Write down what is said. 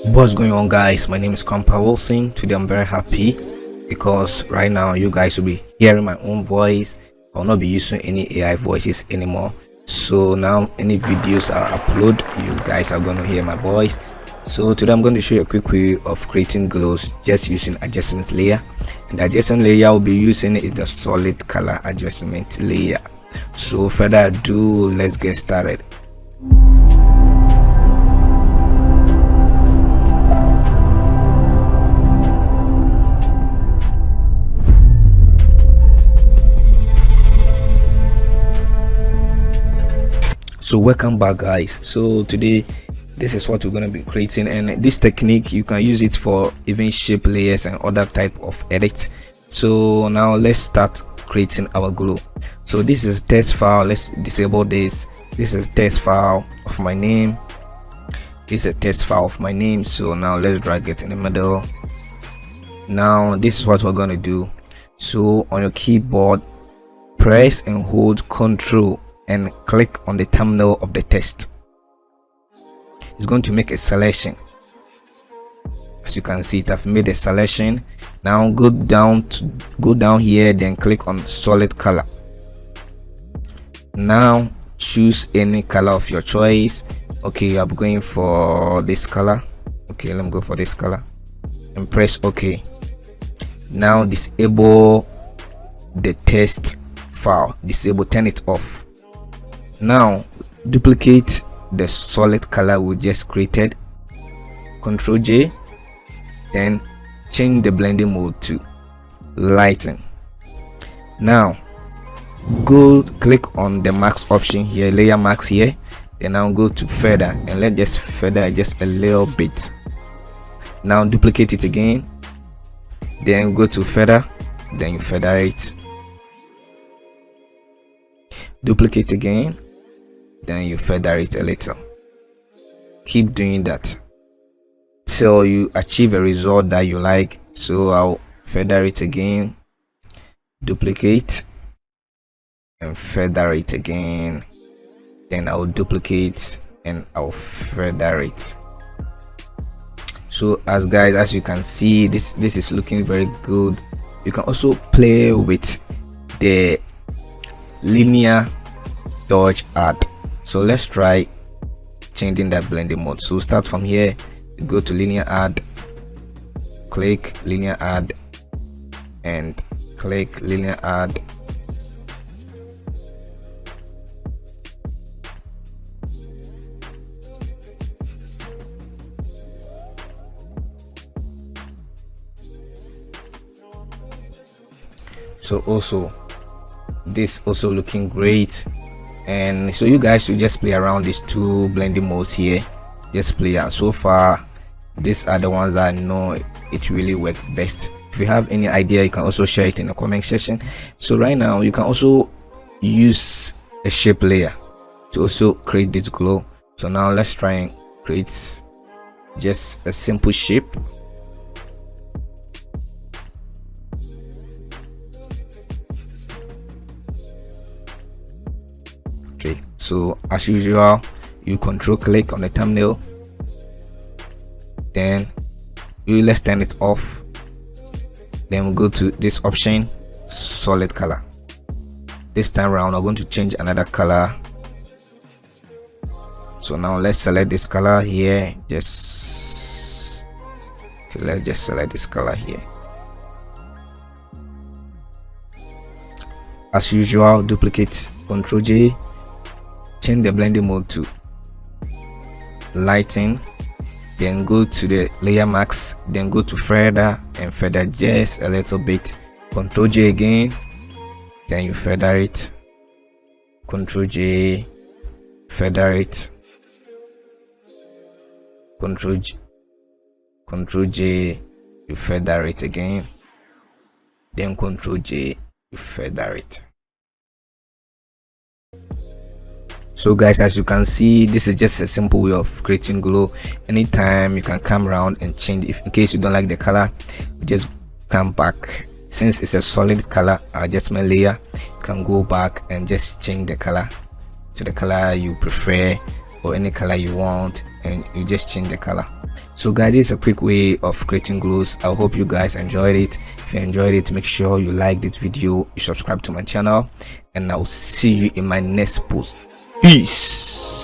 What's going on, guys? My name is KRAMPAH. Today I'm very happy because right now you guys will be hearing my own voice. I'll not be using any AI voices anymore. So now any videos I upload, you guys are going to hear my voice. So today I'm going to show you a quick way of creating glows just using adjustment layer, and the adjustment layer I'll be using is the solid color adjustment layer. So further ado, let's get started. So welcome back, guys. So today this is what we're going to be creating, and this technique you can use it for even shape layers and other type of edits. So now let's start creating our glow. So this is text file. Let's disable this. This is text file of my name. This is a text file of my name. So now let's drag it in the middle. Now this is what we're going to do. So on your keyboard, press and hold Ctrl and click on the thumbnail of the text. It's going to make a selection. As you can see, it have made a selection. Now go down here, then click on solid color. Now choose any color of your choice. Okay, I'm going for this color. Okay, let me go for this color and press OK. Now disable the text file. Turn it off. Now duplicate the solid color we just created. Ctrl J, then change the blending mode to lighten. Now go click on the max option here, layer max here, then now go to feather and let's just feather just a little bit. Now duplicate it again, then go to feather, then you feather it. Duplicate again, then you feather it a little. Keep doing that till you achieve a result that you like. So I'll feather it again, duplicate and feather it again, then I'll duplicate and I'll feather it. So as you can see, this is looking very good. You can also play with the linear dodge add. So let's try changing that blending mode. So start from here, go to linear add, click linear add and click linear add. So also this also looking great. And so you guys should just play around these two blending modes here. Just play out. So far these are the ones that I know it really work best. If you have any idea, you can also share it in the comment section. So right now you can also use a shape layer to also create this glow. So now let's try and create just a simple shape. Okay, so as usual, you control click on the thumbnail, then let's turn it off, then we'll go to this option, solid color. This time around I'm going to change another color. So now let's select this color here. Let's just select this color here. As usual, duplicate, Ctrl J, change the blending mode to lighten, then go to the layer max, then go to feather and feather just a little bit. Ctrl J again, then you feather it. Ctrl J, feather it. Ctrl J, you feather it again, then Ctrl J, you feather it. So guys, as you can see, this is just a simple way of creating glow. Anytime you can come around and change. If in case you don't like the color, just come back. Since it's a solid color adjustment layer, you can go back and just change the color to the color you prefer or any color you want, and you just change the color. So guys, this is a quick way of creating glues. I hope you guys enjoyed it. If you enjoyed it, make sure you like this video, you subscribe to my channel, and I'll see you in my next post. Peace.